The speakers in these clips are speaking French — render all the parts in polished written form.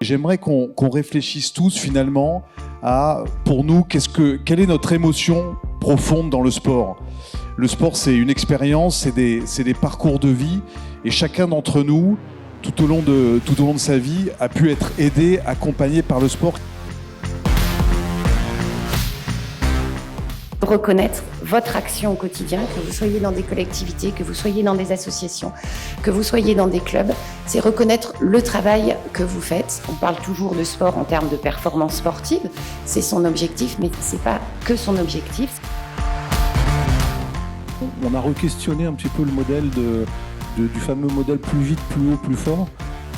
J'aimerais qu'on réfléchisse tous finalement à, pour nous, quelle est notre émotion profonde dans le sport. Le sport, c'est une expérience, c'est des parcours de vie, et chacun d'entre nous, tout au long de sa vie, a pu être aidé, accompagné par le sport. Reconnaître votre action au quotidien, que vous soyez dans des collectivités, que vous soyez dans des associations, que vous soyez dans des clubs, c'est reconnaître le travail que vous faites. On parle toujours de sport en termes de performance sportive, c'est son objectif, mais c'est pas que son objectif. On a re-questionné un petit peu le modèle du fameux modèle plus vite, plus haut, plus fort.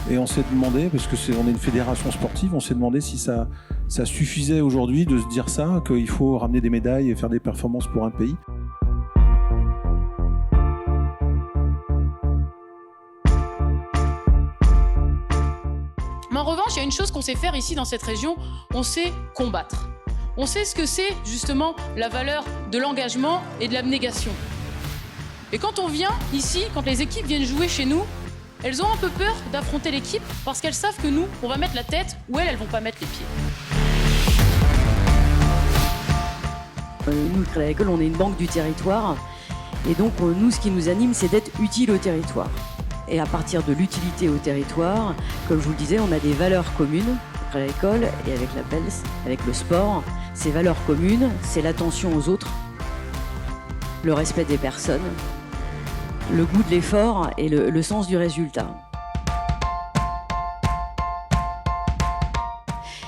Et on s'est demandé, parce qu'on est une fédération sportive, on s'est demandé si ça suffisait aujourd'hui de se dire ça, qu'il faut ramener des médailles et faire des performances pour un pays. Mais en revanche, il y a une chose qu'on sait faire ici dans cette région, on sait combattre. On sait ce que c'est justement la valeur de l'engagement et de l'abnégation. Et quand on vient ici, quand les équipes viennent jouer chez nous, elles ont un peu peur d'affronter l'équipe parce qu'elles savent que nous, on va mettre la tête où elles vont pas mettre les pieds. Nous, le Crédit Agricole, on est une banque du territoire. Et donc, nous, ce qui nous anime, c'est d'être utile au territoire. Et à partir de l'utilité au territoire, comme je vous le disais, on a des valeurs communes, Crédit Agricole, et avec la PELS, avec le sport. Ces valeurs communes, c'est l'attention aux autres, le respect des personnes, le goût de l'effort et le sens du résultat.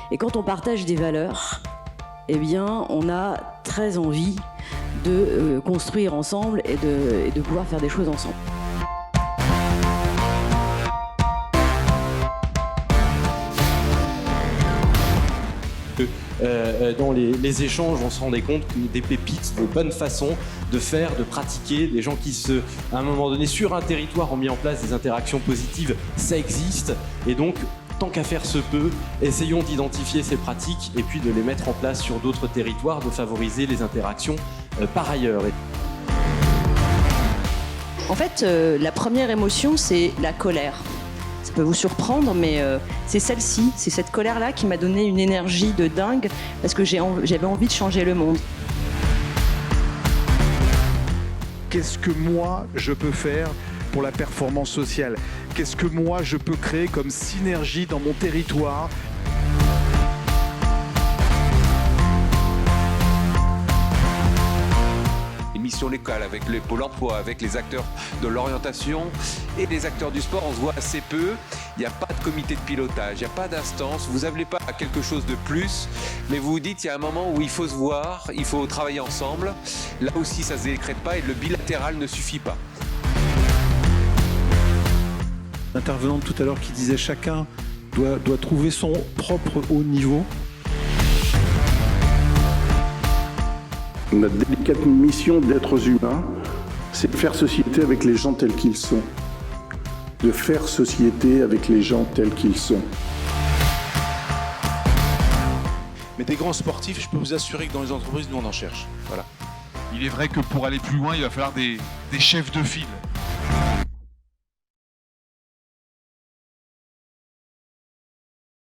Et quand on partage des valeurs, eh bien, on a très envie de construire ensemble et de pouvoir faire des choses ensemble. Dans les échanges, on se rendait compte que des pépites, des bonnes façons de faire, de pratiquer, des gens qui, à un moment donné, sur un territoire, ont mis en place des interactions positives, ça existe. Et donc, tant qu'à faire se peut, essayons d'identifier ces pratiques et puis de les mettre en place sur d'autres territoires, de favoriser les interactions par ailleurs. En fait, la première émotion, c'est la colère. Ça peut vous surprendre, mais c'est celle-ci, c'est cette colère-là qui m'a donné une énergie de dingue parce que j'avais envie de changer le monde. Qu'est-ce que moi, je peux faire pour la performance sociale? Qu'est-ce que moi, je peux créer comme synergie dans mon territoire? Mission locale avec le Pôle emploi, avec les acteurs de l'orientation et les acteurs du sport, on se voit assez peu. Il n'y a pas de comité de pilotage, il n'y a pas d'instance, vous n'appelez pas à quelque chose de plus, mais vous vous dites il y a un moment où il faut se voir, il faut travailler ensemble. Là aussi ça ne se décrète pas et le bilatéral ne suffit pas. L'intervenant de tout à l'heure qui disait chacun doit trouver son propre haut niveau. Notre délicate mission d'êtres humains, c'est de faire société avec les gens tels qu'ils sont. De faire société avec les gens tels qu'ils sont. Mais des grands sportifs, je peux vous assurer que dans les entreprises, nous on en cherche. Voilà. Il est vrai que pour aller plus loin, il va falloir des chefs de file.